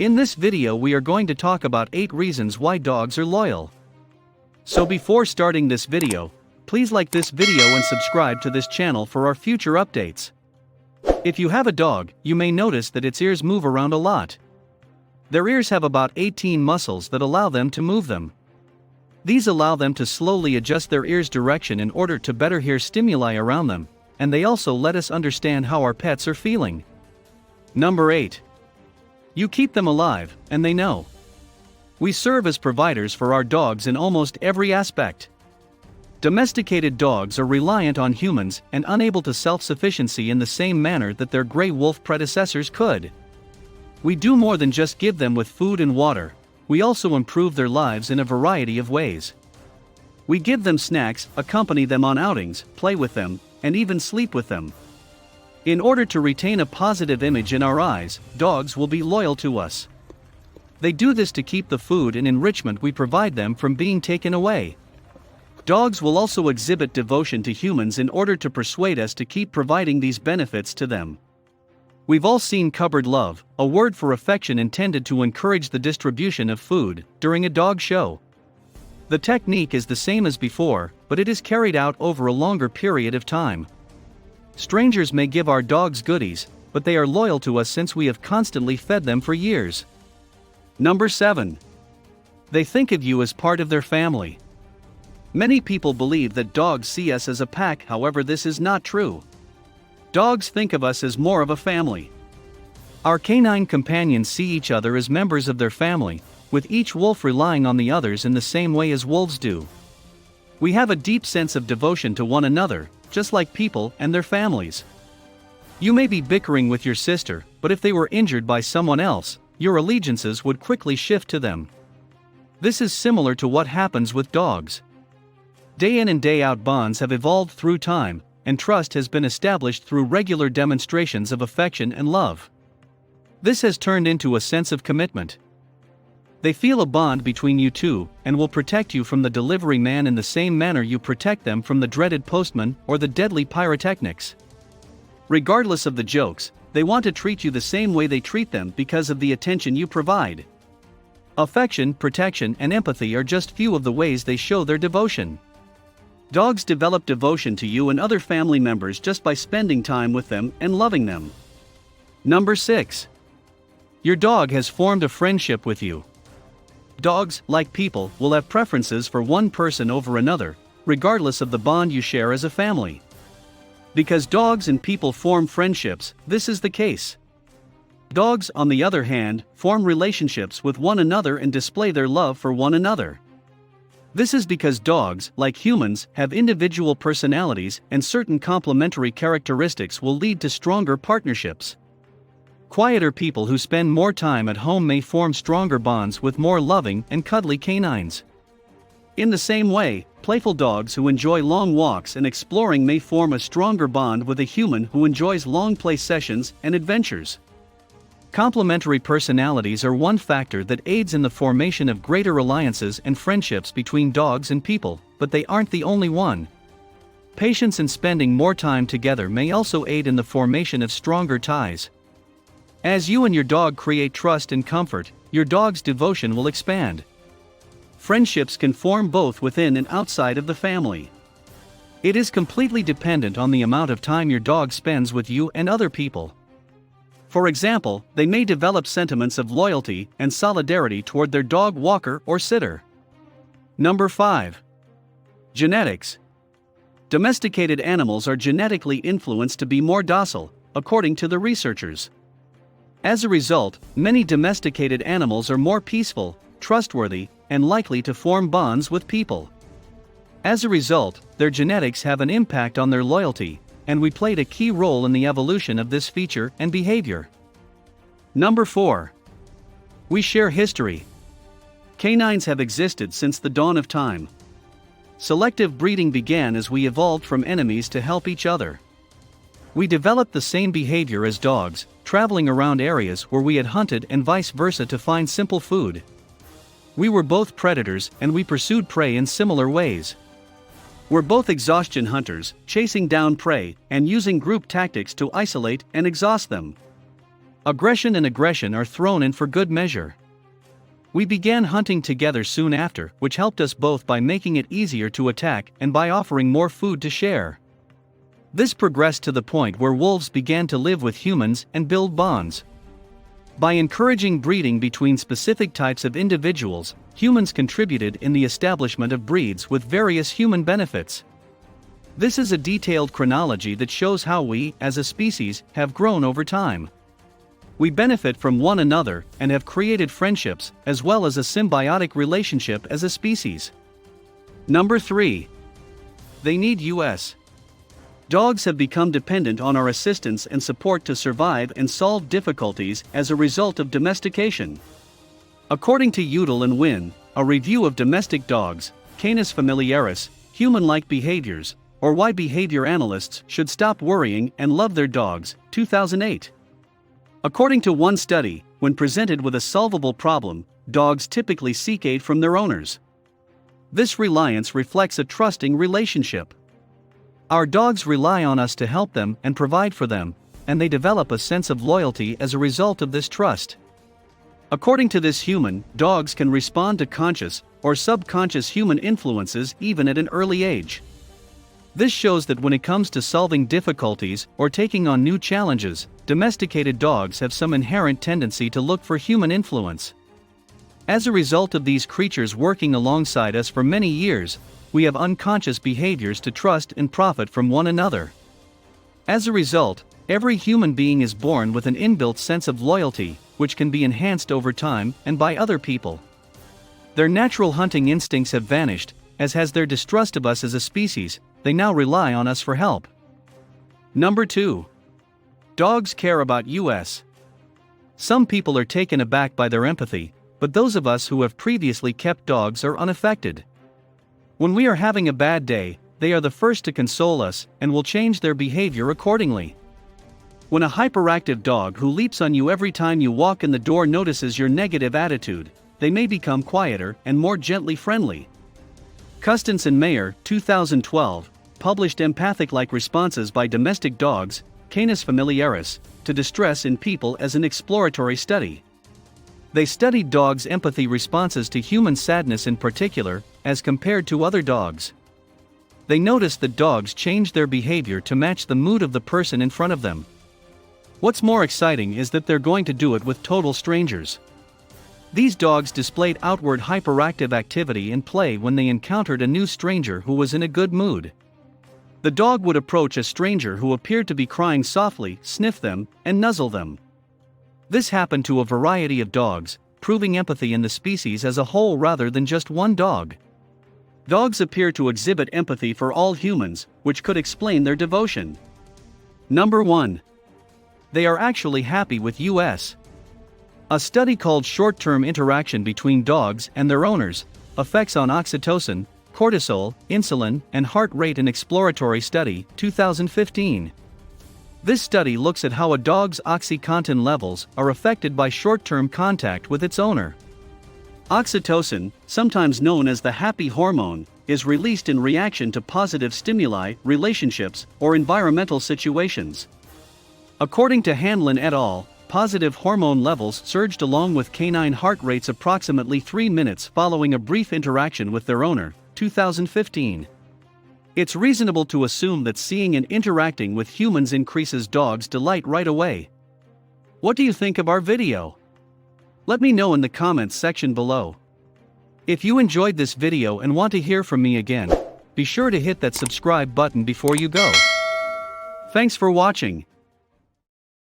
In this video we are going to talk about 8 reasons why dogs are loyal. So before starting this video, please like this video and subscribe to this channel for our future updates. If you have a dog, you may notice that its ears move around a lot. Their ears have about 18 muscles that allow them to move them. These allow them to slowly adjust their ears' direction in order to better hear stimuli around them, and they also let us understand how our pets are feeling. Number 8. You keep them alive, and they know. We serve as providers for our dogs in almost every aspect. Domesticated dogs are reliant on humans and unable to self-sufficiency in the same manner that their gray wolf predecessors could. We do more than just give them with food and water, we also improve their lives in a variety of ways. We give them snacks, accompany them on outings, play with them, and even sleep with them. In order to retain a positive image in our eyes, dogs will be loyal to us. They do this to keep the food and enrichment we provide them from being taken away. Dogs will also exhibit devotion to humans in order to persuade us to keep providing these benefits to them. We've all seen cupboard love, a word for affection intended to encourage the distribution of food during a dog show. The technique is the same as before, but it is carried out over a longer period of time. Strangers may give our dogs goodies, but they are loyal to us since we have constantly fed them for years. Number 7. They think of you as part of their family. Many people believe that dogs see us as a pack, however this is not true. Dogs think of us as more of a family. Our canine companions see each other as members of their family, with each wolf relying on the others in the same way as wolves do. We have a deep sense of devotion to one another, just like people and their families. You may be bickering with your sister, but if they were injured by someone else, your allegiances would quickly shift to them. This is similar to what happens with dogs. Day in and day out bonds have evolved through time, and trust has been established through regular demonstrations of affection and love. This has turned into a sense of commitment. They feel a bond between you two, and will protect you from the delivery man in the same manner you protect them from the dreaded postman or the deadly pyrotechnics. Regardless of the jokes, they want to treat you the same way they treat them because of the attention you provide. Affection, protection, and empathy are just few of the ways they show their devotion. Dogs develop devotion to you and other family members just by spending time with them and loving them. Number 6. Your dog has formed a friendship with you. Dogs, like people, will have preferences for one person over another, regardless of the bond you share as a family. Because dogs and people form friendships, this is the case. Dogs, on the other hand, form relationships with one another and display their love for one another. This is because dogs, like humans, have individual personalities, and certain complementary characteristics will lead to stronger partnerships. Quieter people who spend more time at home may form stronger bonds with more loving and cuddly canines. In the same way, playful dogs who enjoy long walks and exploring may form a stronger bond with a human who enjoys long play sessions and adventures. Complementary personalities are one factor that aids in the formation of greater alliances and friendships between dogs and people, but they aren't the only one. Patience and spending more time together may also aid in the formation of stronger ties. As you and your dog create trust and comfort, your dog's devotion will expand. Friendships can form both within and outside of the family. It is completely dependent on the amount of time your dog spends with you and other people. For example, they may develop sentiments of loyalty and solidarity toward their dog walker or sitter. Number 5. Genetics. Domesticated animals are genetically influenced to be more docile, according to the researchers. As a result, many domesticated animals are more peaceful, trustworthy, and likely to form bonds with people. As a result, their genetics have an impact on their loyalty, and we played a key role in the evolution of this feature and behavior. Number 4. We share history. Canines have existed since the dawn of time. Selective breeding began as we evolved from enemies to help each other. We developed the same behavior as dogs, traveling around areas where we had hunted and vice versa to find simple food. We were both predators and we pursued prey in similar ways. We're both exhaustion hunters, chasing down prey and using group tactics to isolate and exhaust them. Aggression are thrown in for good measure. We began hunting together soon after, which helped us both by making it easier to attack and by offering more food to share. This progressed to the point where wolves began to live with humans and build bonds. By encouraging breeding between specific types of individuals, humans contributed in the establishment of breeds with various human benefits. This is a detailed chronology that shows how we, as a species, have grown over time. We benefit from one another and have created friendships, as well as a symbiotic relationship as a species. Number 3. They need us. Dogs have become dependent on our assistance and support to survive and solve difficulties as a result of domestication. According to Udall and Wynn, a review of domestic dogs, Canis Familiaris, Human-like Behaviors, or Why Behavior Analysts Should Stop Worrying and Love Their Dogs, 2008. According to one study, when presented with a solvable problem, dogs typically seek aid from their owners. This reliance reflects a trusting relationship. Our dogs rely on us to help them and provide for them, and they develop a sense of loyalty as a result of this trust. According to this human, dogs can respond to conscious or subconscious human influences even at an early age. This shows that when it comes to solving difficulties or taking on new challenges, domesticated dogs have some inherent tendency to look for human influence. As a result of these creatures working alongside us for many years, we have unconscious behaviors to trust and profit from one another. As a result, every human being is born with an inbuilt sense of loyalty, which can be enhanced over time and by other people. Their natural hunting instincts have vanished, as has their distrust of us as a species. They now rely on us for help. Number 2. Dogs care about us. Some people are taken aback by their empathy, but those of us who have previously kept dogs are unaffected. When we are having a bad day, they are the first to console us and will change their behavior accordingly. When a hyperactive dog who leaps on you every time you walk in the door notices your negative attitude, they may become quieter and more gently friendly. Custance and Mayer, 2012, published empathic-like responses by domestic dogs, Canis Familiaris, to distress in people as an exploratory study. They studied dogs' empathy responses to human sadness in particular, as compared to other dogs. They noticed that dogs changed their behavior to match the mood of the person in front of them. What's more exciting is that they're going to do it with total strangers. These dogs displayed outward hyperactive activity and play when they encountered a new stranger who was in a good mood. The dog would approach a stranger who appeared to be crying softly, sniff them, and nuzzle them. This happened to a variety of dogs, proving empathy in the species as a whole rather than just one dog. Dogs appear to exhibit empathy for all humans, which could explain their devotion. Number 1. They are actually happy with us. A study called Short-Term Interaction Between Dogs and Their Owners, Effects on Oxytocin, Cortisol, Insulin, and Heart Rate, an exploratory study, 2015. This study looks at how a dog's OxyContin levels are affected by short-term contact with its owner. Oxytocin, sometimes known as the happy hormone, is released in reaction to positive stimuli, relationships, or environmental situations. According to Hanlon et al., positive hormone levels surged along with canine heart rates approximately 3 minutes following a brief interaction with their owner, 2015. It's reasonable to assume that seeing and interacting with humans increases dogs' delight right away. What do you think of our video? Let me know in the comments section below. If you enjoyed this video and want to hear from me again, be sure to hit that subscribe button before you go. Thanks for watching.